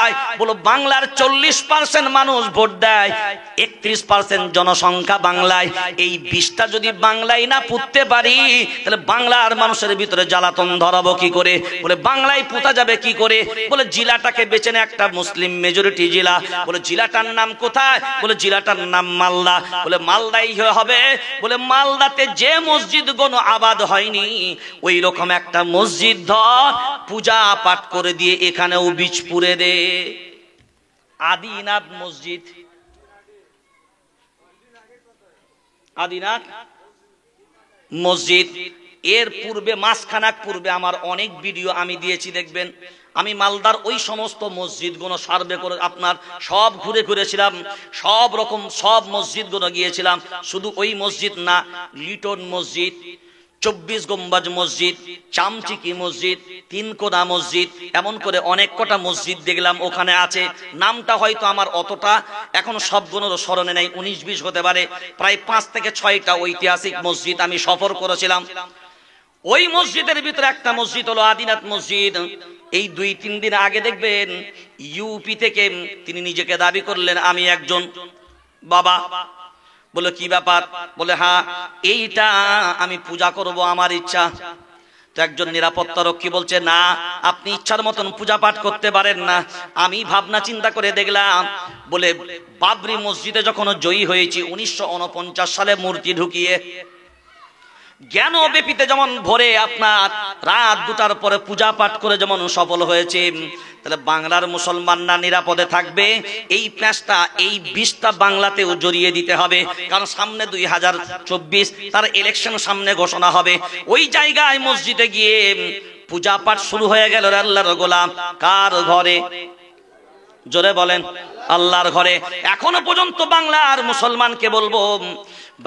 যায়? বলো বাংলার 40% মানুষ ভোট দেয়, 31% জনসংখ্যা বাংলায়। এই 20টা যদি বাংলায় না পুঁততে পারি, তাহলে বাংলার মানুষের ভিতরে জ্বালাতন ধরাবো কি করে? বলে বাংলায় পুঁতা যাবে কি করে? বলে জেলাটাকে বেছে নেয় একটা মুসলিম মেজরিটি জেলা। বলে জেলাটার নাম কোথায়? বলে জেলাটার নাম মালদা। বলে মালদাই হবে। বলে মালদাতে যে মসজিদগুলো আবাদ হয়নি, ওই রকম একটা মসজিদ ধর, পূজা পাঠ করে দিয়ে এখানেও বীজ পুরে দে। আদিনাথ মসজিদ, আদিনাথ মসজিদ এর পূর্বে মাসখানাক পূর্বে আমার অনেক ভিডিও আমি দিয়েছি, দেখবেন। আমি মালদার ওই সমস্ত মসজিদগুলো সার্ভে করে আপনার সব ঘুরে ঘুরেছিলাম, সব রকম সব মসজিদগুলো গিয়েছিলাম। শুধু ওই মসজিদ না, লিটন মসজিদ, 24 গম্বুজ মসজিদ, চামচিকি মসজিদ, তিনকোনা মসজিদ, এমন করে অনেক কটা মসজিদ দেখলাম ওখানে আছে। নামটা হয়তো আমার অতটা এখন সবগুলোর স্মরণে নেই, 19-20 হতে পারে। প্রায় 5 থেকে 6টা ঐতিহাসিক মসজিদ আমি সফর করেছিলাম। ওই মসজিদের ভিতরে একটা মসজিদ হলো আদিনাথ মসজিদ। এই 2-3 দিন আগে দেখবেন ইউপি থেকে তিনি নিজেকে দাবি করলেন আমি একজন বাবা। বলে কি ব্যাপার? বলে হ্যাঁ, এইটা আমি পূজা করব, আমার ইচ্ছা। তো একজন নিরাপত্তা রক্ষী বলছে না, আপনি ইচ্ছার মতন পূজা পাঠ করতে পারেন না। আমি ভাবনা চিন্তা করে দেখলাম, বলে বাবরি মসজিদে যখন জয়ী হয়েছি 1949 সালে মূর্তি ঢুকিয়ে, জ্ঞান ব্যাপীতে যেমন ভোরে আপনার রাত 2টার পরে পূজা পাঠ করে যেমন সফল হয়েছে, তাহলে বাংলার মুসলমানরা নিরাপদে থাকবে। এই প্যাঁচটা, এই 20টা বাংলাতেও জড়িয়ে দিতে হবে, কারণ সামনে 2024 তার ইলেকশন সামনে ঘোষণা হবে। ওই জায়গায় মসজিদে গিয়ে পূজা পাঠ শুরু হয়ে গেল। আল্লাহর গোলাম কার ঘরে? জোরে বলেন, আল্লাহর ঘরে। এখনো পর্যন্ত বাংলার মুসলমানকে বলবো,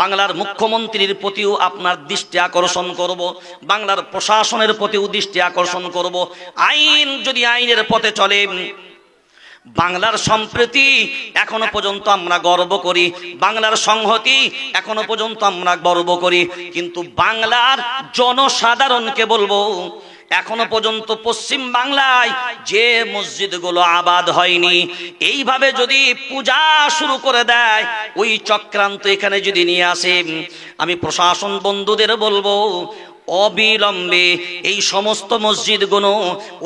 বাংলার মুখ্যমন্ত্রীর প্রতিও আপনার দৃষ্টি আকর্ষণ করব, বাংলার প্রশাসনের প্রতিও দৃষ্টি আকর্ষণ করব। আইন যদি আইনের পথে চলে, বাংলার সম্প্রীতি এখনো পর্যন্ত আমরা গর্ব করি, বাংলার সংহতি এখনো পর্যন্ত আমরা গর্ব করি। কিন্তু বাংলার জনসাধারণকে বলবো, এখনো পর্যন্ত পশ্চিম বাংলায় যে মসজিদগুলো আবাদ হয়নি, এইভাবে যদি পূজা শুরু করে দেয়, ওই চক্রান্ত এখানে যদি নিয়ে আসে, আমি প্রশাসন বন্ধুদের বলবো অবিলম্বে এই সমস্ত মসজিদগুলো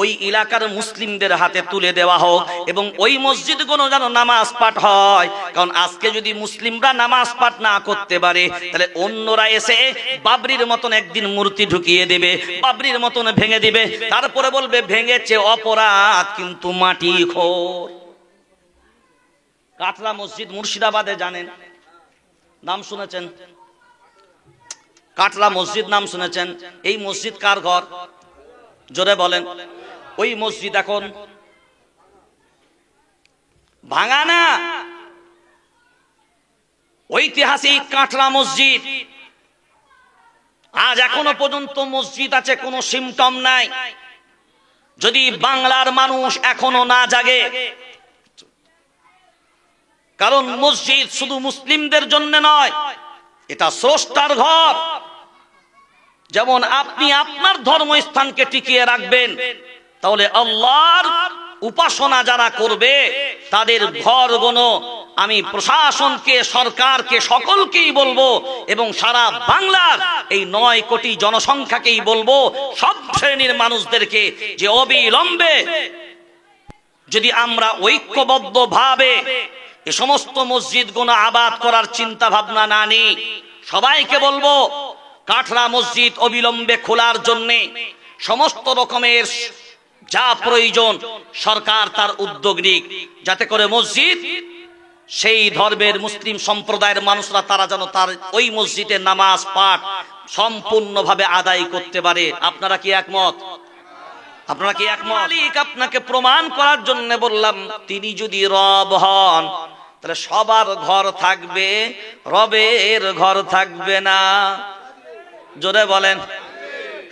ওই এলাকার মুসলিমদের হাতে তুলে দেওয়া হোক, এবং ওই মসজিদগুলো যেন নামাজ পাঠ হয়। কারণ আজকে যদি মুসলিমরা নামাজ পাঠ না করতে পারে, তাহলে অন্যরা এসে বাবরির মতন একদিন মূর্তি ঢুকিয়ে দেবে, বাবরির মতন ভেঙে দিবে, তারপরে বলবে ভেঙেছে অপরাধ কিন্তু মাটি খোর। কাটরা মসজিদ মুর্শিদাবাদে, জানেন, নাম শুনেছেন? কাটরা মসজিদ নাম শুনেছেন? এই মসজিদ কার ঘর? জোরে বলেন। ওই মসজিদ এখন ভাঙা না, ঐতিহাসিক কাটরা মসজিদ। আজ এখনো পর্যন্ত মসজিদ আছে, কোনো সিমটম নাই। যদি বাংলার মানুষ এখনো না জাগে, কারণ মসজিদ শুধু মুসলিমদের জন্য নয়, এটা স্রষ্টার ঘর। যেমন আপনি আপনার ধর্মস্থানকে টিকিয়ে রাখবেন, তাহলে আল্লাহর উপাসনা যারা করবে তাদের ঘরগুলো আমি প্রশাসনকে, সরকারকে, সকলকেই বলবো, এবং সারা বাংলার এই 9 কোটি জনসংখ্যাকেই বলবো, সব শ্রেণীর মানুষদেরকে, যে অবিলম্বে যদি আমরা ঐক্যবদ্ধ ভাবে এ সমস্ত মসজিদগুলো আবাদ করার চিন্তা ভাবনা না নিই, সবাইকে বলবো কাটরা মসজিদ অবিলম্বে খোলার জন্যে সমস্ত রকমের যা প্রয়োজন সরকার তার উদ্যোগ নিক, যাতে করে মসজিদ সেই ধর্মের মুসলিম সম্প্রদায়ের মানুষরা তারা যেন তার ওই মসজিদে নামাজ পাঠ সম্পূর্ণভাবে আদায় করতে পারে। আপনারা কি একমত? আপনারা কি একমত? মালিক আপনাকে প্রমাণ করার জন্য বললাম, তিনি যদি রব হন, তাহলে সবার ঘর থাকবে, রবের ঘর থাকবে না। জোরে বলেন।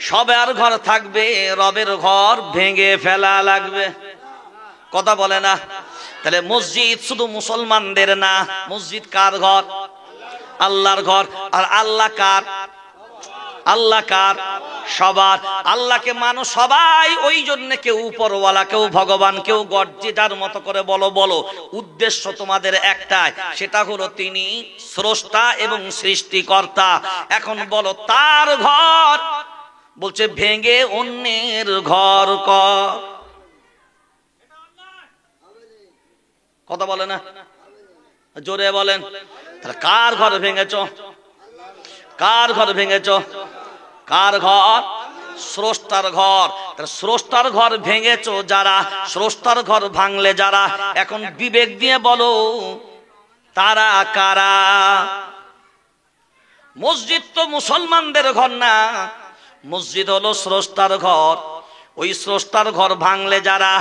সবার ঘর থাকবে, রবের ঘর ভেঙে ফেলা লাগবে। কথা বলে না? তাহলে মসজিদ শুধু মুসলমানদের না, মসজিদ কার ঘর? আল্লাহর ঘর। আর আল্লাহ কার? আল্লাহ কার? সবার। আল্লাহকে মানো সবাই, ওই জন্য কেউ উপরওয়ালা, কেউ ভগবান, কেউ গড, যে যার মতো করে বলো বলো, উদ্দেশ্য তোমাদের একটাই, সেটা হলো তিনি স্রষ্টা এবং সৃষ্টিকর্তা। এখন বলো তার ঘর, বলছে ভেঙে অন্যের ঘর কর। কথা বলে না, জোরে বলেন। তাহলে কার ঘর ভেঙেছ? কার ঘর ভেঙেছ? কার ঘর? স্রষ্টার ঘর। তাহলে স্রষ্টার ঘর ভেঙেছ যারা, স্রষ্টার ঘর ভাঙলে যারা, এখন বিবেক দিয়ে বলো তারা কারা? মসজিদ তো মুসলমানদের ঘর না, মসজিদ হলো স্রষ্টার ঘর। ওই স্রষ্টার ঘর ভাঙলে যারা,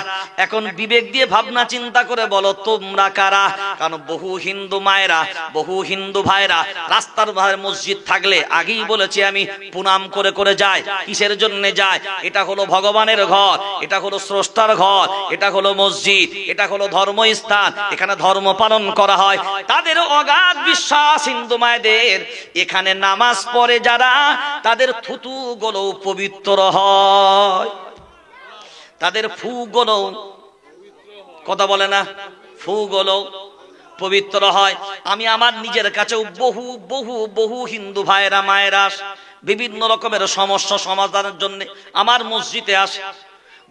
এখন বিবেক দিয়ে ভাবনা চিন্তা করে বলো তোমরা কারা? কারণ বহু হিন্দু মায়েরা, বহু হিন্দু ভাইরা রাস্তার ধারে মসজিদ থাকলে, আগেই বলেছি আমি, প্রণাম করে করে যায়। কিসের জন্য যায়? এটা হলো ভগবানের ঘর, এটা হলো স্রষ্টার ঘর, এটা হলো মসজিদ, এটা হলো ধর্মস্থান, এখানে ধর্ম পালন করা হয়। তাদের অগাধ বিশ্বাস হিন্দু মায়েদের, এখানে নামাজ পড়ে যারা, তাদের থুতু গুলো পবিত্র হয়, তাদের ফু গুলো, কথা বলে না, ফু গুলো পবিত্র হয়। আমি আমার নিজের কাছেও বহু বহু বহু হিন্দু ভাইরা মায়েরা বিভিন্ন রকমের সমস্যা সমাধানের জন্য আমার মসজিদে আসে,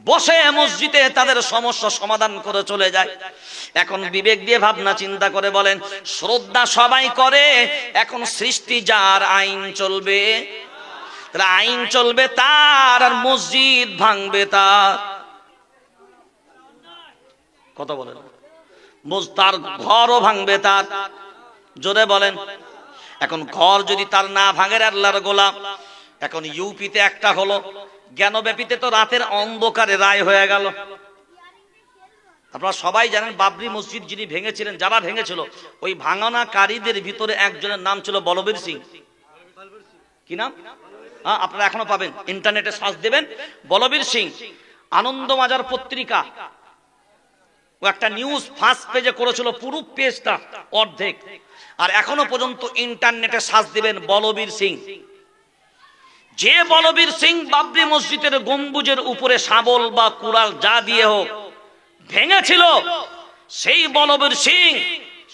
বসে মসজিদে তাদের সমস্যা সমাধান করে চলে যায়। এখন বিবেক দিয়ে ভাবনা চিন্তা করে বলেন, শ্রদ্ধা সবাই করে, এখন সৃষ্টি যার, আইন চলবে, তাহলে আইন চলবে তার, আর মসজিদ ভাঙবে তার। কথা বলেন, তার ঘরও ভাঙবে তার। জোরে বলেন। এখন ঘর যদি তার না ভাঙে, আল্লাহর গোলাম। এখন ইউপিতে একটা হলো, জ্ঞানব্যাপীতে তো রাতের অন্ধকারে রায় হয়ে গেল। আপনারা সবাই জানেন বাবরি মসজিদ যিনি ভেঙেছিলেন, যারা ভেঙেছিল, ওই ভাঙানাকারীদের ভিতরে একজনের নাম ছিল বলবীর সিং। কি নাম? আপনারা এখনো পাবেন, ইন্টারনেটে সার্চ দেবেন বলবীর সিং। আনন্দবাজার পত্রিকা ও একটা নিউজ ফার্স্ট পেজে করেছিল, পুরো পেজটা অর্ধেক। আর এখনো পর্যন্ত ইন্টারনেটে সার্চ দিবেন বলবীর সিং। যে বলবীর সিং বাবরি মসজিদের গম্বুজের উপরে শাবল বা কুড়াল যা দিয়ে হোক ভেঙেছিল, সেই বলবীর সিং,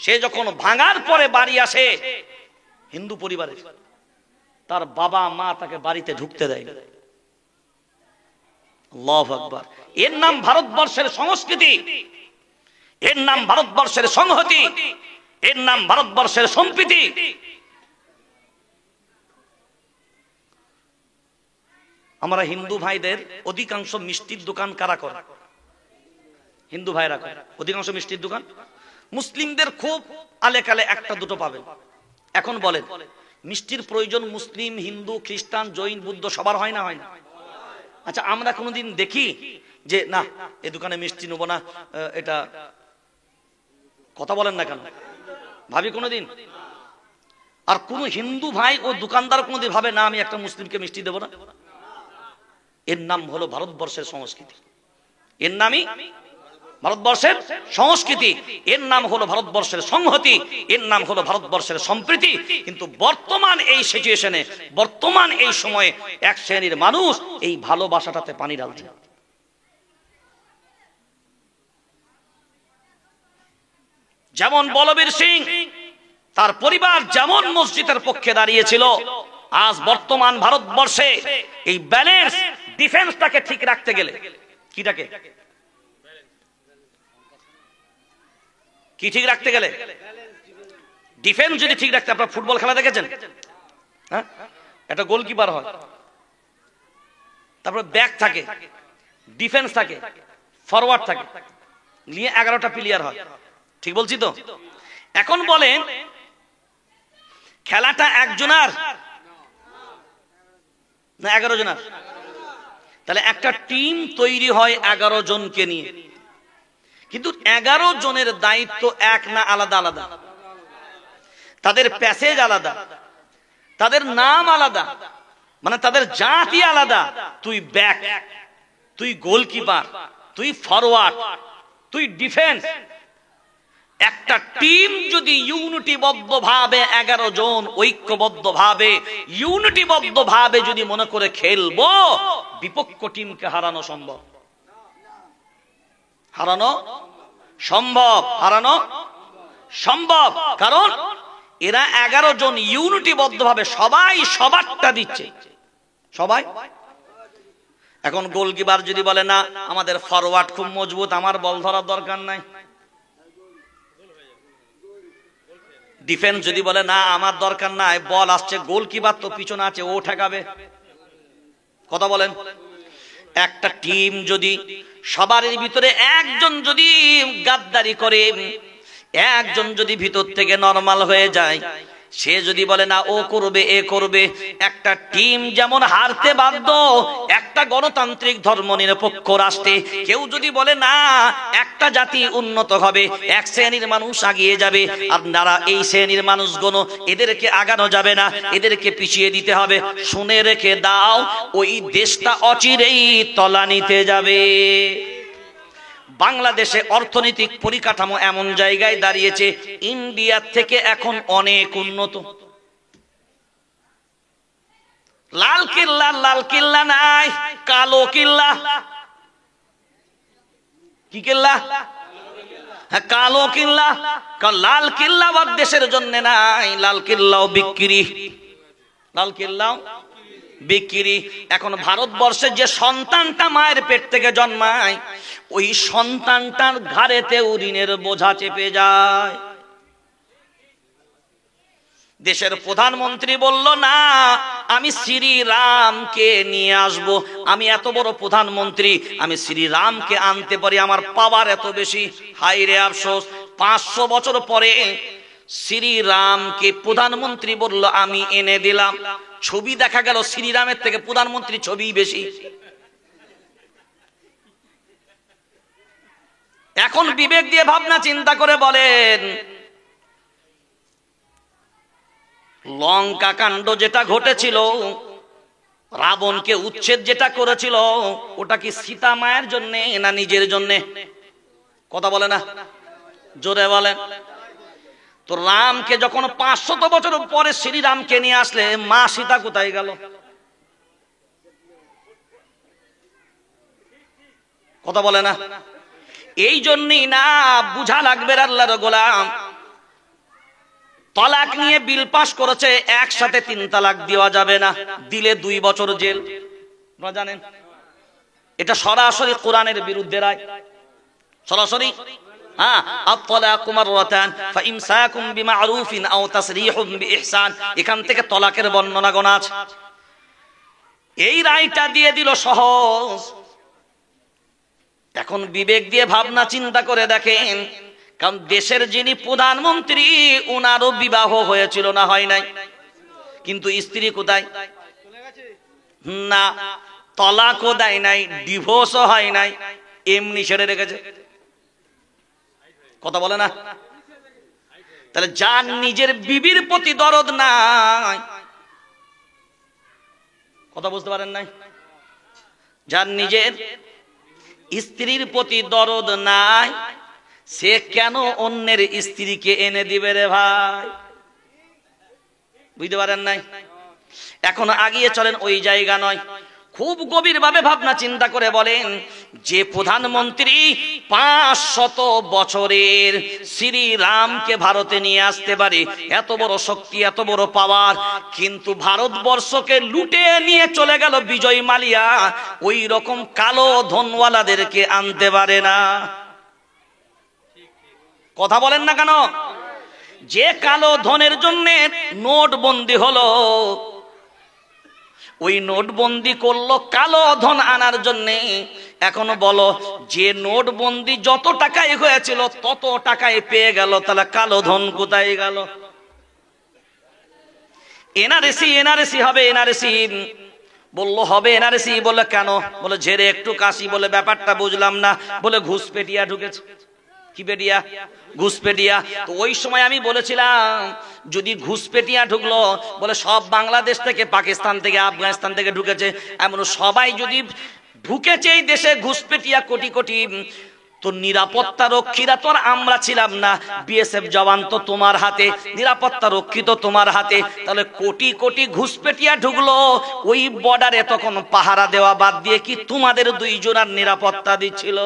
সে যখন ভাঙার পরে বাড়ি আসে, হিন্দু পরিবারে তার বাবা মা তাকে বাড়িতে ঢুকতে দেয়। আল্লাহু আকবার। এর নাম ভারতবর্ষের সংস্কৃতি, এর নাম ভারতবর্ষের সংহতি, এর নাম ভারতবর্ষের সম্প্রীতি। আমরা হিন্দু ভাইদের অধিকাংশ মিষ্টির দোকান কারা করে? হিন্দু ভাইরা করে অধিকাংশ মিষ্টির দোকান। মুসলিমদের খুব আলেকালে একটা দুটো পাবেন। এখন বলেন, মিষ্টির প্রয়োজন মুসলিম, হিন্দু, খ্রিস্টান, জৈন, বুদ্ধ সবার হয় না? হয় না? আচ্ছা, আমরা কোনোদিন দেখি যে না এই দোকানে মিষ্টি নেবো না, এটা, কথা বলেন না কেন? ভাবি কোনোদিন? আর কোন হিন্দু ভাই ও দোকানদার কোনোদিন ভাবে না আমি একটা মুসলিমকে মিষ্টি দেবো না? এর নাম হলো ভারতবর্ষের সংস্কৃতি, এর নামই ভারতবর্ষের সংস্কৃতি, এর নাম হলো ভারতবর্ষের সংহতি, এর নাম হলো ভারতবর্ষের সম্প্রীতি। কিন্তু বর্তমান এই সিচুয়েশনে, বর্তমান এই সময়ে এক শ্রেণীর মানুষ এই ভালোবাসাটাতে পানি ঢালছে। যেমন বলবীর সিং, তার পরিবার যেমন মসজিদের পক্ষে দাঁড়িয়েছিল, আজ বর্তমান ভারতবর্ষে এই ব্যালেন্স, ডিফেন্সটাকে ঠিক রাখতে গেলে, কিটাকে কি ঠিক রাখতে গেলে, ডিফেন্স যদি ঠিক রাখতে, আপনারা ফুটবল খেলা দেখেছেন? হ্যাঁ, একটা গোলকিপার হয়, তারপর ব্যাক থাকে, ডিফেন্স থাকে, ফরওয়ার্ড থাকে, নিয়ে 11টা প্লেয়ার হয়। ঠিক বলছি তো? এখন বলেন, খেলাটা একজনের না 11 জনের? তাহলে একটা টিম তৈরি হয় 11 জনকে নিয়ে, কিন্তু 11 জনের দায়িত্ব এক না আলাদা আলাদা? তাদের প্যাসেজ আলাদা, তাদের নাম আলাদা, মানে তাদের জাতি আলাদা। তুই ব্যাক, তুই গোলকিপার, তুই ফরওয়ার্ড, তুই ডিফেন্স। একটা টিম যদি ইউনিটিবদ্ধ ভাবে 11 জন ঐক্যবদ্ধ ভাবে ইউনিটিবদ্ধ ভাবে যদি মনে করে খেলবো, বিপক্ষ টিমকে হারানো সম্ভব। হারানো সম্ভব, হারানো সম্ভব। কারণ এরা 11 জন ইউনিটিবদ্ধ ভাবে সবাই সবারটা দিচ্ছে, সবাই। এখন গোলকিপার যদি বলে না আমাদের ফরওয়ার্ড খুব মজবুত, আমার বল ধরার দরকার নাই। ডিফেন্স যদি বলে না আমার দরকার নাই, বল আসছে, গোলকিপার তো পিছনে আছে, ও ঠেকাবে। কথা বলেন। একটা টিম যদি সবার ভিতরে একজন যদি গাদ্দারি করে, একজন যদি ভিতর থেকে নরমাল হয়ে যায়, সে যদি বলে না ও করবে এ করবে, একটা টিম যেমন হারতে বাধ্য। একটা গণতান্ত্রিক ধর্মনিরপেক্ষ রাষ্ট্রে কেউ যদি বলে না একটা জাতি উন্নত হবে, এক শ্রেণীর মানুষ আগিয়ে যাবে, আপনারা এই শ্রেণীর মানুষগুলো এদেরকে আগানো যাবে না, এদেরকে পিছিয়ে দিতে হবে, শুনে রেখে দাও ওই দেশটা অচিরেই তলানিতে যাবে। বাংলাদেশে অর্থনৈতিক পরিকাঠামো এমন জায়গায় দাঁড়িয়েছে, ইন্ডিয়ার থেকে এখন অনেক উন্নত। লাল কিল্লা নাই, কালো কিল্লা। কি কিল্লা? হ্যাঁ, কালো কিল্লা। কারণ লাল কিল্লা দেশের জন্য নাই, লাল কিল্লাও বিক্রি, লাল কিল্লাও বিক্রি। এখন ভারতবর্ষের যে সন্তানটা মায়ের পেট থেকে জন্মায়, ওই সন্তানটার ঘাড়েতেও ঋণের বোঝা চেপে যায়। দেশের প্রধানমন্ত্রী বলল না আমি শ্রীরামকে নিয়ে আসব, আমি এত বড় প্রধানমন্ত্রী, আমি শ্রীরামকে আনতে পারি, আমার পাওয়ার এত বেশি। হাই রে আফসোস, 500 বছর পরে শ্রীরামকে প্রধানমন্ত্রী বলল আমি এনে দিলাম, ছবি দেখা গেল শ্রীরামের থেকে প্রধানমন্ত্রী ছবি বেশি। এখন বিবেক দিয়ে ভাবনা চিন্তা করে বলেন, লঙ্কা কাণ্ড যেটা ঘটেছিল, রাবণকে উচ্ছেদ যেটা করেছিল, ওটা কি সীতা মায়ের জন্য না নিজের জন্য? কথা বলে না, জোরে বলেন। তো রামকে যখন 500 বছর পরে শ্রীরামকে নিয়ে আসলে, মা সীতা কোথায় গেল? কথা বলে না। এই জন্যই না বুঝা লাগবে আল্লাহর গোলাম, তালাক নিয়ে বিল পাস করেছে, একসাথে 3 তালাক দেওয়া যাবে না, দিলে 2 বছর জেল। আপনারা জানেন এটা সরাসরি কোরআনের বিরুদ্ধে রায়, সরাসরি। হ্যাঁ, আত-তালাকু মাররাতান ফাইমসাকুম বিমা'রুফিন আও তাসরিহুম বিইহসান, এখান থেকে তালাকের বর্ণনা গোনা আছে। এই রায়টা দিয়ে দিল সহজ। এখন বিবেক দিয়ে ভাবনা চিন্তা করে দেখেন, কারণ দেশের যিনি প্রধানমন্ত্রী ওনারও বিবাহ হয়েছিল না হয় নাই, কিন্তু স্ত্রী কোথায়? না, তলাকও দেয় নাই, ডিভোর্সও হয় নাই, এমনি ছেড়ে রেখেছে। কথা বলে না। তাহলে যার নিজের বিবির প্রতি দরদ নাই, কথা বুঝতে পারেন নাই, যার নিজের স্ত্রীর প্রতি দরদ নাই, সে কেন অন্যের স্ত্রীকে এনে দিবে রে ভাই? বুঝতে পারেন নাই? এখন আগিয়ে চলেন, ওই জায়গা নয়। খুব গভীর ভাবে ভাবনা চিন্তা করে বলেন, যে প্রধানমন্ত্রী 500 বছরের শ্রীরামকে ভারতে নিয়ে আসতে পারে, এত বড় শক্তি, এত বড় পাওয়ার, কিন্তু ভারতবর্ষকে লুটে নিয়ে চলে গেল বিজয় মালিয়া, ওই রকম কালো ধনওয়ালাদেরকে আনতে পারে না। কথা বলেন না কেন? যে কালো ধনের জন্য নোটবন্দি হলো, ওই নোটবন্দি করলো কালো ধন আনার জন্য। এখন বলো, যে নোটবন্দি যত টাকায় হয়েছিল তত টাকায় পেয়ে গেল, তাহলে কালো ধন কোথায় গেল? এনআরসি হবে, এনআরসি বললো হবে, এনআরসি বলে কেন? বলে ঝেড়ে একটু কাশি, বলে ব্যাপারটা বুঝলাম না, বলে ঘুষপেটিয়া ঢুকেছে। কি পেটিয়া? ঘুষপেটিয়া। তো ওই সময় আমি বলেছিলাম, যদি ঘুষপেটিয়া ঢুকলো, বলে সব বাংলাদেশ থেকে, পাকিস্তান থেকে, আফগানিস্তান থেকে ঢুকেছে, এমন সবাই যদি ঢুকেছে এই দেশে ঘুষপেটিয়া কোটি কোটি, তো নিরাপত্তা রক্ষীরা তো আর আমরা ছিলাম না, বিএসএফ জওয়ান তো তোমার হাতে, নিরাপত্তা রক্ষী তো তোমার হাতে, তাহলে কোটি কোটি ঘুষপেটিয়া ঢুকলো ওই বর্ডারে, তখন পাহারা দেওয়া বাদ দিয়ে কি তোমাদের দুইজনের নিরাপত্তা দিচ্ছিল?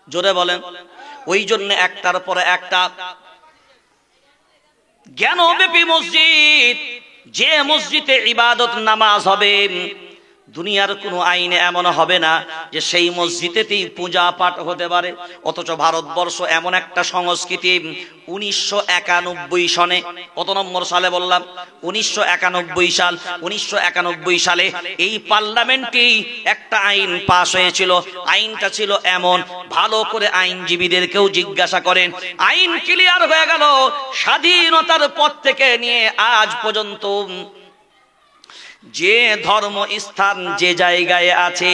জোরে বলেন। ওই জন্য একটার পরে একটা জ্ঞানব্যাপী মসজিদ, যে মসজিদে ইবাদত নামাজ হবে, দুনিয়ার কোনো আইনে এমন হবে না যে সেই মসজিদেতেই পূজা পাঠ হতে পারে। অথচ ভারতবর্ষ এমন একটা সংস্কৃতি, 1991 সনে, কত নম্বর সালে বললাম? 1991 সাল। 1991 সালে এই পার্লামেন্টে একটা আইন পাশ হয়েছিল। আইনটা ছিল এমন, ভালো করে আইনজীবীদেরকেও জিজ্ঞাসা করেন, আইন ক্লিয়ার হয়ে গেল। স্বাধীনতার পর থেকে নিয়ে আজ পর্যন্ত যে ধর্ম স্থান যে জায়গায় আছে,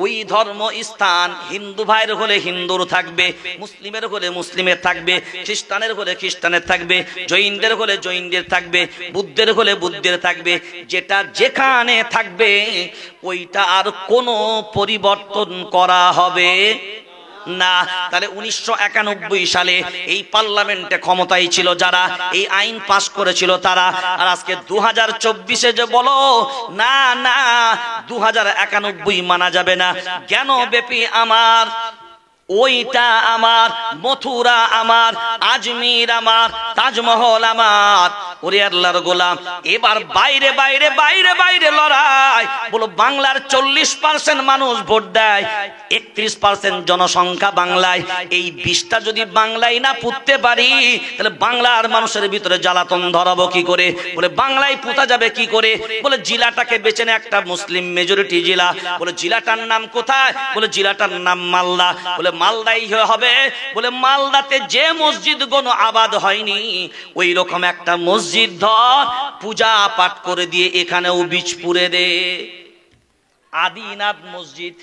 ওই ধর্ম স্থান হিন্দু ভাইয়ের হলে হিন্দুর থাকবে, মুসলিমের হলে মুসলিমের থাকবে, খ্রিস্টানের হলে খ্রিস্টানের থাকবে, জৈনদের হলে জৈনদের থাকবে, বুদ্ধের হলে বুদ্ধের থাকবে। যেটা যেখানে থাকবে ওইটা আর কোনো পরিবর্তন করা হবে না। তাহলে 1991 সালে এই পার্লামেন্টে ক্ষমতায় ছিল যারা, এই আইন পাস করেছিল তারা, আর আজকে 2024-এ যে বলো না না 2091 মানা যাবে না, জ্ঞানব্যাপী আমার, ওইটা আমার, মথুরা আমার, আজমির আমার, তাজমহল আমার। ওরে আল্লাহর গোলাম, এবার বাইরে বাইরে বাইরে বাইরে লড়াই। বলো বাংলার 40% মানুষ ভোট দেয়, 31% জনসংখ্যা বাংলায়। এই 20টা যদি বাংলায় না পুঁততে পারি, তাহলে বাংলার মানুষের ভিতরে জ্বালাতন ধরাবো কি করে? বলে বাংলায় পুঁতা যাবে কি করে? বলে জিলাটাকে বেছে নে, একটা মুসলিম মেজরিটি জেলা। বলে জিলাটার নাম কোথায়? বলে জিলাটার নাম মালদা। বলে মালদাই হবে। বলে মালদাতে যে মসজিদ গুলো আবাদ হয়নি, ওই রকম একটা মসজিদ ধর পূজা পাঠ করে দিয়ে এখানেও বীজ পুরে দে। আদিনাথ মসজিদ,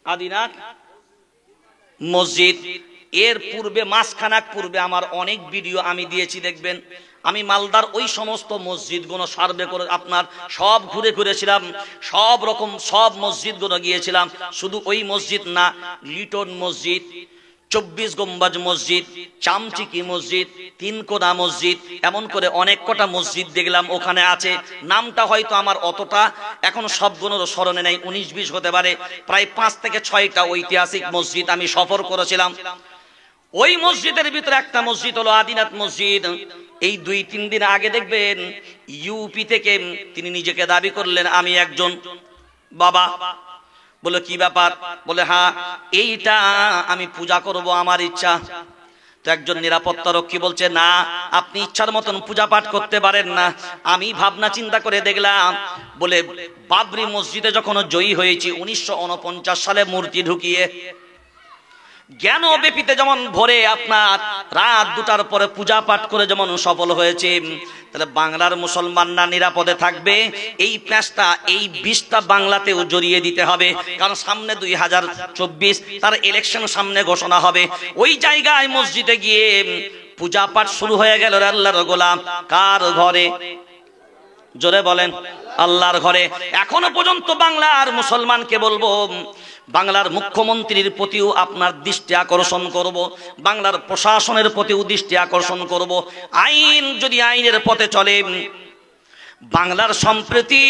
আদিনাথ মসজিদ এর পূর্বে, মাসখানাক পূর্বে আমার অনেক ভিডিও আমি দিয়েছি, দেখবেন। আমি মালদার ওই সমস্ত মসজিদগুলো সার্ভে করে আপনার সব ঘুরে ঘুরেছিলাম, সব রকম সব মসজিদগুলো গিয়েছিলাম। শুধু ওই মসজিদ না, লিটন মসজিদ, 24 গম্বাজ মসজিদ, চামচিকি মসজিদ, তিনকোনা মসজিদ, এমন করে অনেক কটা মসজিদ দেখলাম ওখানে আছে। নামটা হয়তো আমার অতটা এখন সবগুলোর স্মরণে নেই, 19-20 হতে পারে। প্রায় 5 থেকে 6টা ঐতিহাসিক মসজিদ আমি সফর করেছিলাম। ওই মসজিদের ভিতরে একটা মসজিদ হলো আদিনাথ মসজিদ। এই 2-3 দিন আগে দেখবেন ইউপি থেকে তিনি নিজেকে দাবি করলেন আমি একজন বাবা। বলে কি ব্যাপার? বলে হ্যাঁ, এইটা আমি পূজা করব, আমার ইচ্ছা। তো একজন নিরাপত্তা রক্ষী বলছে না, আপনি ইচ্ছার মতন পূজা পাঠ করতে পারেন না। আমি ভাবনা চিন্তা করে দেখলাম, বলে বাবরি মসজিদে যখন জয়ী হয়েছি 1949 সালে মূর্তি ঢুকিয়ে, জ্ঞানব্যাপীতে যেমন ভোরে আপনার রাত 2টার পরে পূজা পাঠ করে যেমন সফল হয়েছে, তাহলে বাংলার মুসলমানরা নিরাপদে থাকবে। এই প্যাঁচটা, এই বিষটা বাংলাতেও জড়িয়ে দিতে হবে, কারণ সামনে 2024 তার ইলেকশন সামনে ঘোষণা হবে। ওই জায়গায় মসজিদে গিয়ে পূজা পাঠ শুরু হয়ে গেল। আল্লাহর গোলাম কার ঘরে? জোরে বলেন, আল্লাহর ঘরে। এখনো পর্যন্ত বাংলার মুসলমানকে বলবো, বাংলার মুখ্যমন্ত্রীর প্রতিও আপনার দৃষ্টি আকর্ষণ করব, বাংলার প্রশাসনের প্রতিও দৃষ্টি আকর্ষণ করব। আইন যদি আইনের পথে চলে, বাংলার সম্প্রীতি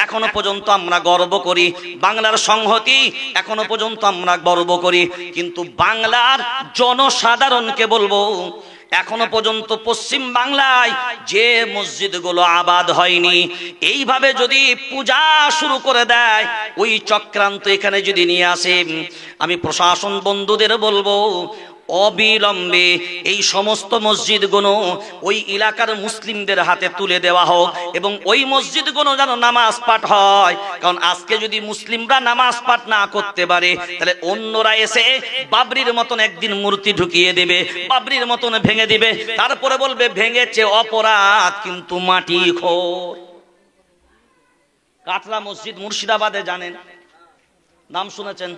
এখনো পর্যন্ত আমরা গর্ব করি, বাংলার সংহতি এখনো পর্যন্ত আমরা গর্ব করি। কিন্তু বাংলার জনসাধারণকে বলবো, এখনো পর্যন্ত পশ্চিম বাংলায় যে মসজিদগুলো আবাদ হয়নি, এইভাবে যদি পূজা শুরু করে দেয়, ওই চক্রান্ত এখানে যদি নিয়ে আসে, আমি প্রশাসন বন্ধুদের বলবো অবিলম্বে এই সমস্ত মসজিদগুলো ওই এলাকার মুসলিমদের হাতে তুলে দেওয়া হোক, এবং ওই মসজিদগুলো যেন নামাজ পাঠ হয়। কারণ আজকে যদি মুসলিমরা নামাজ পাঠ না করতে পারে, তাহলে অন্যরা এসে বাবরির মতন একদিন মূর্তি ঢুকিয়ে দেবে, বাবরির মতন ভেঙে দিবে, তারপরে বলবে ভেঙেছে অপরাধ কিন্তু মাটি খোর। কাটরা মসজিদ মুর্শিদাবাদে, জানেন, নাম শুনেছেন?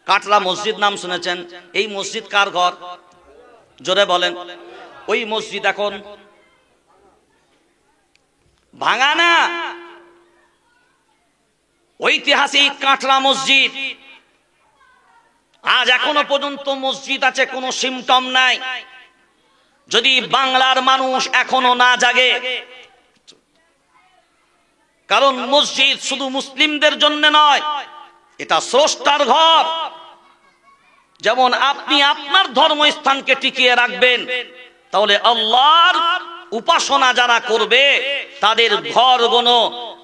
কাটরা মসজিদ নাম শুনেছেন? এই মসজিদ কার ঘর? জোরে বলেন। ওই মসজিদ এখন ভাঙা না, ঐতিহাসিক কাটরা মসজিদ, আজ এখনো পর্যন্ত মসজিদ আছে, কোনো সিমটম নাই। যদি বাংলার মানুষ এখনো না জাগে, কারণ মসজিদ শুধু মুসলিমদের জন্য নয়, এটা স্রষ্টার ঘর। যেমন আপনি আপনার ধর্মস্থানকে টিকিয়ে রাখবেন, তাহলে আল্লাহর উপাসনা যারা করবে তাদের ঘরগুলো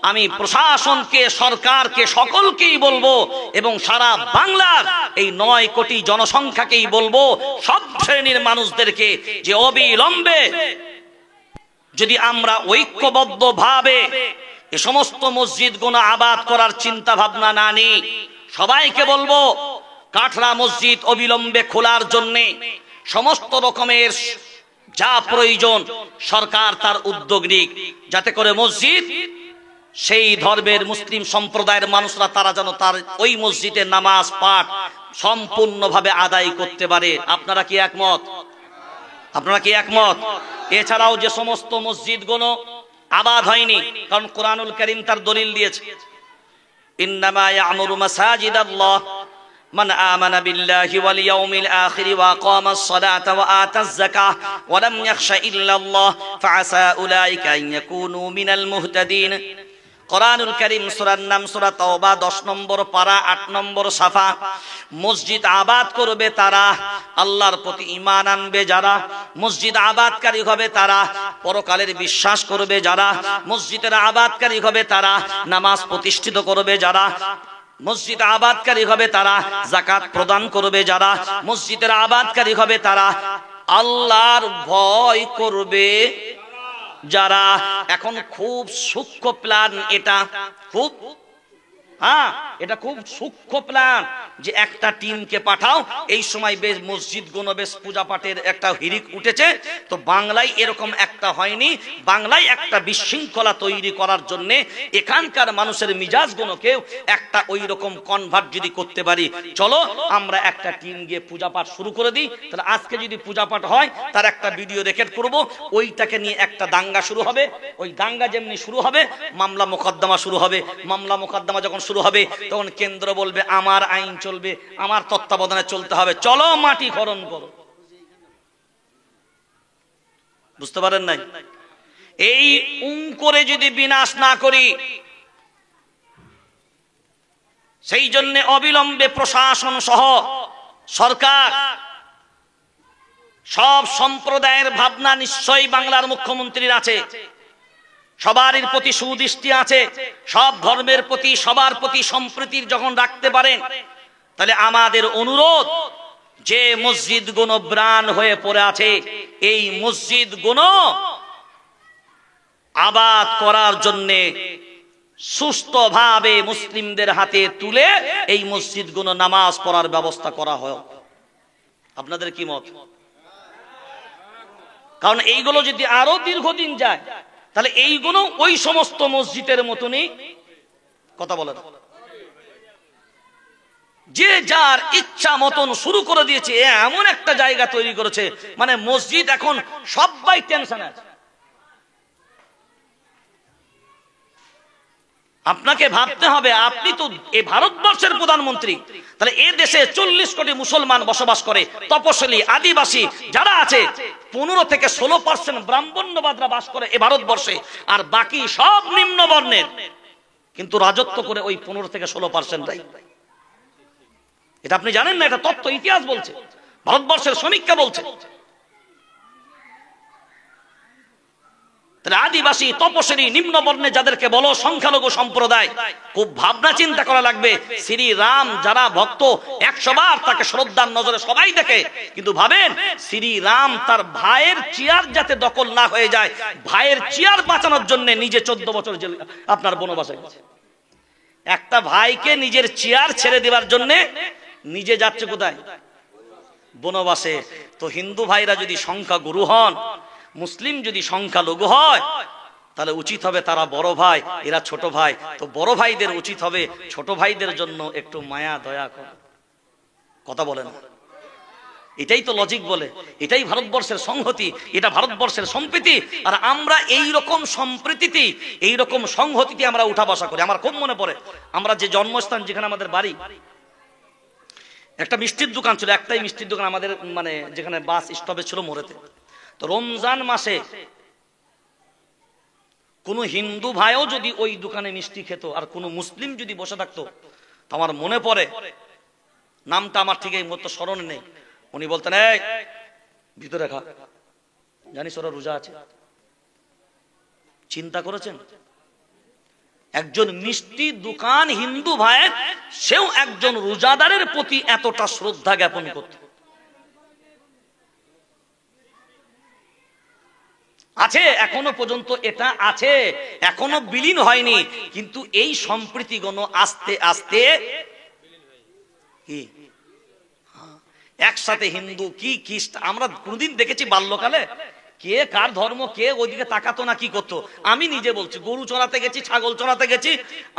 আমি প্রশাসনকে, সরকারকে, সকলকেই বলবো, এবং সারা বাংলার এই 9 কোটি জনসংখ্যাকেই বলবো, সব শ্রেণীর মানুষদেরকে, যে অবিলম্বে যদি আমরা ঐক্যবদ্ধ ভাবে এ সমস্ত মসজিদগুলো আবাদ করার চিন্তা ভাবনা না নিই, সবাইকে বলবো কাটরা মসজিদ অবিলম্বে খোলার জন্যে সমস্ত রকমের যা প্রয়োজন সরকার তার উদ্যোগ নিক, যাতে করে মসজিদ সেই ধর্মের মুসলিম সম্প্রদায়ের মানুষরা তারা যেন তার ওই মসজিদে নামাজ পাঠ সম্পূর্ণভাবে আদায় করতে পারে। আপনারা কি একমত? আপনারা কি একমত? এছাড়াও যে সমস্ত মসজিদগুলো আবাদ হয়নি, কারণ কোরআনুল কারীম তার দলিল দিয়েছে, ইন্নামা ইয়ামুরু মাসাজিদাল্লাহ মান আমানা বিল্লাহি ওয়াল ইয়াউমিল আখির ওয়া আকামাস সালাতা ওয়া আতাজ যাকাহ ওয়া লাম ইয়াখশা ইল্লাল্লাহ ফাআসা উলাইকা আন ইয়াকুনু মিনাল মুহতাদিন। কোরআনুল কারীম সূরার নাম সূরা তাওবা 10 নম্বর পারা 8 নম্বর সাফা। মসজিদ আবাদ করবে তারা, আল্লাহর প্রতি ঈমান আনবে যারা, মসজিদ আবাদকারী হবে তারা, পরকালের বিশ্বাস করবে যারা, মসজিদের আবাদকারী হবে তারা, নামাজ প্রতিষ্ঠিত করবে যারা, মসজিদ আবাদকারী হবে তারা, যাকাত প্রদান করবে যারা, মসজিদের আবাদকারী হবে তারা, আল্লাহর ভয় করবে যারা। এখন খুব সূক্ষ্ম প্ল্যান এটা, খুব এটা খুব সূক্ষ্ম প্ল্যান, যে একটা টিমকে পাঠাও, এই সময় বেশ মসজিদগুলো বেশ পূজা পাঠের একটা হিড়িক উঠেছে, তো বাংলায় এরকম একটা হয়নি, বাংলায় একটা বিশৃঙ্খলা তৈরি করার জন্য এখানকার মানুষের মিজাজগুলোকে একটা ওই রকম কনভার্ট যদি করতে পারি, চলো আমরা একটা টিম গিয়ে পূজা পাঠ শুরু করে দিই। তাহলে আজকে যদি পূজা পাঠ হয় তার একটা ভিডিও রেকর্ড করব, ওইটাকে নিয়ে একটা দাঙ্গা শুরু হবে, ওই দাঙ্গা যেমনি শুরু হবে মামলা মোকদ্দমা শুরু হবে, মামলা মোকদ্দমা যখন শুরু হবে তখন কেন্দ্র বলবে আমার আইন চলবে, আমার তত্ত্বাবধানে চলতে হবে, চলো মাটি খনন করো। বুঝতে পারেন নাই? এই করে যদি বিনাশ না করি, সেই জন্য অবিলম্বে প্রশাসন সহ সরকার, সব সম্প্রদায়ের ভাবনা নিশ্চয়ই বাংলার মুখ্যমন্ত্রীর আছে, সবারই প্রতি সুদৃষ্টি আছে, সব ধর্মের প্রতি সবার প্রতি সম্প্রীতির যখন রাখতে পারেন, তাহলে আমাদের অনুরোধ, যে মসজিদগুলো ব্রান হয়ে পড়ে আছে এই মসজিদগুলো আবাদ করার জন্য সুস্থভাবে মুসলিমদের হাতে তুলে এই মসজিদগুলো নামাজ পড়ার ব্যবস্থা করা হয়। আপনাদের কি মত? কারণ এইগুলো যদি আরো দীর্ঘদিন যায় তাহলে এইগুলো ওই সমস্ত মসজিদের মতনই, কথা বলে না, যে যার ইচ্ছা মতন শুরু করে দিয়েছে, এমন একটা জায়গা তৈরি করেছে, মানে মসজিদ এখন সবাই টেনশন আছে। আপনাকে ভাবতে হবে, আপনি তো এই ভারতবর্ষের প্রধানমন্ত্রী, তাহলে এ দেশে 40 কোটি মুসলমান বসবাস করে, তপশিলি আদিবাসী যারা আছে 15 থেকে 16% ব্রাহ্মণ্যবাদরা বাস করে এ ভারতবর্ষে, আর বাকি সব নিম্ন বর্ণের, কিন্তু রাজত্ব করে ওই 15 থেকে 16%। এটা আপনি জানেন না? এটা তত্ত্ব, ইতিহাস বলছে, ভারতবর্ষের সমীক্ষা বলছে। আদিবাসী, তপশিলি, নিম্ন বর্ণে যাদেরকে বলো সংখ্যালঘু সম্প্রদায়, খুব ভাবনা চিন্তা করা লাগবে। শ্রী রাম যারা ভক্ত 100 বার তাকে শ্রদ্ধার নজরে সবাই দেখে, কিন্তু ভাবেন শ্রী রাম তার ভাইয়ের চেয়ার যাতে দখল না হয়ে যায়, ভাইয়ের চেয়ার বাঁচানোর জন্য নিজে 14 বছর জেল আপনার বনবাসে গেছে। একটা ভাইকে নিজের চেয়ার ছেড়ে দেওয়ার জন্য নিজে যাচ্ছে কোথায়? বনবাসে। তো হিন্দু ভাইরা যদি সংখ্যা গুরু হন, মুসলিম যদি সংখ্যালঘু হয়, তাহলে উচিত হবে তারা বড় ভাই, এরা ছোট ভাই, তো বড় ভাইদের উচিত হবে ছোট ভাইদের জন্য একটু মায়া দয়া করা। কথা বলেন, এটাই তো লজিক বলে, এটাই ভারতবর্ষের সংহতি, এটা ভারতবর্ষের সম্প্রীতি। আর আমরা এই রকম সম্প্রীতিতে, এই রকম সংহতিতে আমরা উঠা বসা করি। আমার খুব মনে পড়ে, আমরা যে জন্মস্থান, যেখানে আমাদের বাড়ি, একটা মিষ্টির দোকান ছিল, একটাই মিষ্টির দোকান আমাদের, মানে যেখানে বাস স্টপে ছিল মোড়েতে। তো রমজান মাসে কোনো হিন্দু ভাইও যদি ওই দোকানে মিষ্টি খেত, আর কোনো মুসলিম যদি বসে থাকতো, তো আমার মনে পড়ে, নামটা আমার ঠিক এই মুহূর্তে স্মরণে নেই, উনি বলতেন, এই ভিতরে খা, জানিস ওরা রোজা আছে। চিন্তা করেছেন, একজন মিষ্টি দোকান হিন্দু ভাইয়ের, সেও একজন রোজাদারের প্রতি এতটা শ্রদ্ধা জ্ঞাপন করত। আছে এখনো পর্যন্ত, এটা আছে, এখনো বিলীন হয়নি। কিন্তু এই সম্প্রীতিগণ আস্তে আস্তে কি একসাথে হিন্দু কি খ্রিস্টান, আমরা কোনদিন দেখেছি বাল্যকালে কে কার ধর্ম, কে ওইদিকে তাকাতো না, কি করতো? আমি নিজে বলছি, গরু চড়াতে গেছি, ছাগল চড়াতে গেছি,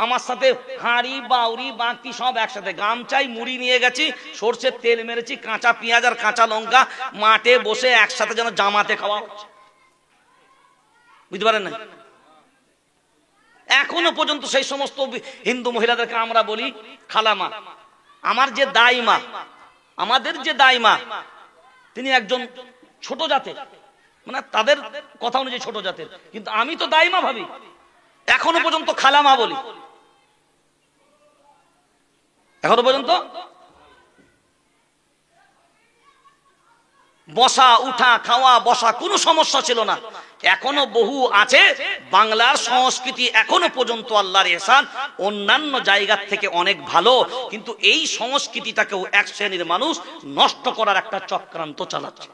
আমার সাথে হাঁড়ি বাউরি বাকি সব একসাথে, গামছাই মুড়ি নিয়ে গেছি, সরষের তেল মেরেছি, কাঁচা পেঁয়াজ আর কাঁচা লঙ্কা, মাঠে বসে একসাথে যেন জামাতে খাওয়া হচ্ছে। বুঝতে পারেন না? এখনো পর্যন্ত সেই সমস্ত হিন্দু মহিলাদেরকে আমরা বলি খালামা। আমার যে দাইমা, আমাদের যে দাইমা, তিনি একজন ছোট জাতের, মানে তাদের কথা অনুযায়ী ছোট জাতের, কিন্তু আমি তো দাইমা ভাবি, এখনো পর্যন্ত খালামা বলি। এখনো পর্যন্ত বসা উঠা খাওয়া বসা কোনো সমস্যা ছিল না। এখনো বহু আছে, বাংলার সংস্কৃতি এখনো পর্যন্ত আল্লাহর ইহসান অন্যান্য জায়গার থেকে অনেক ভালো, কিন্তু এই সংস্কৃতিটাকেও এক শ্রেণীর মানুষ নষ্ট করার একটা চক্রান্ত চালাচ্ছে।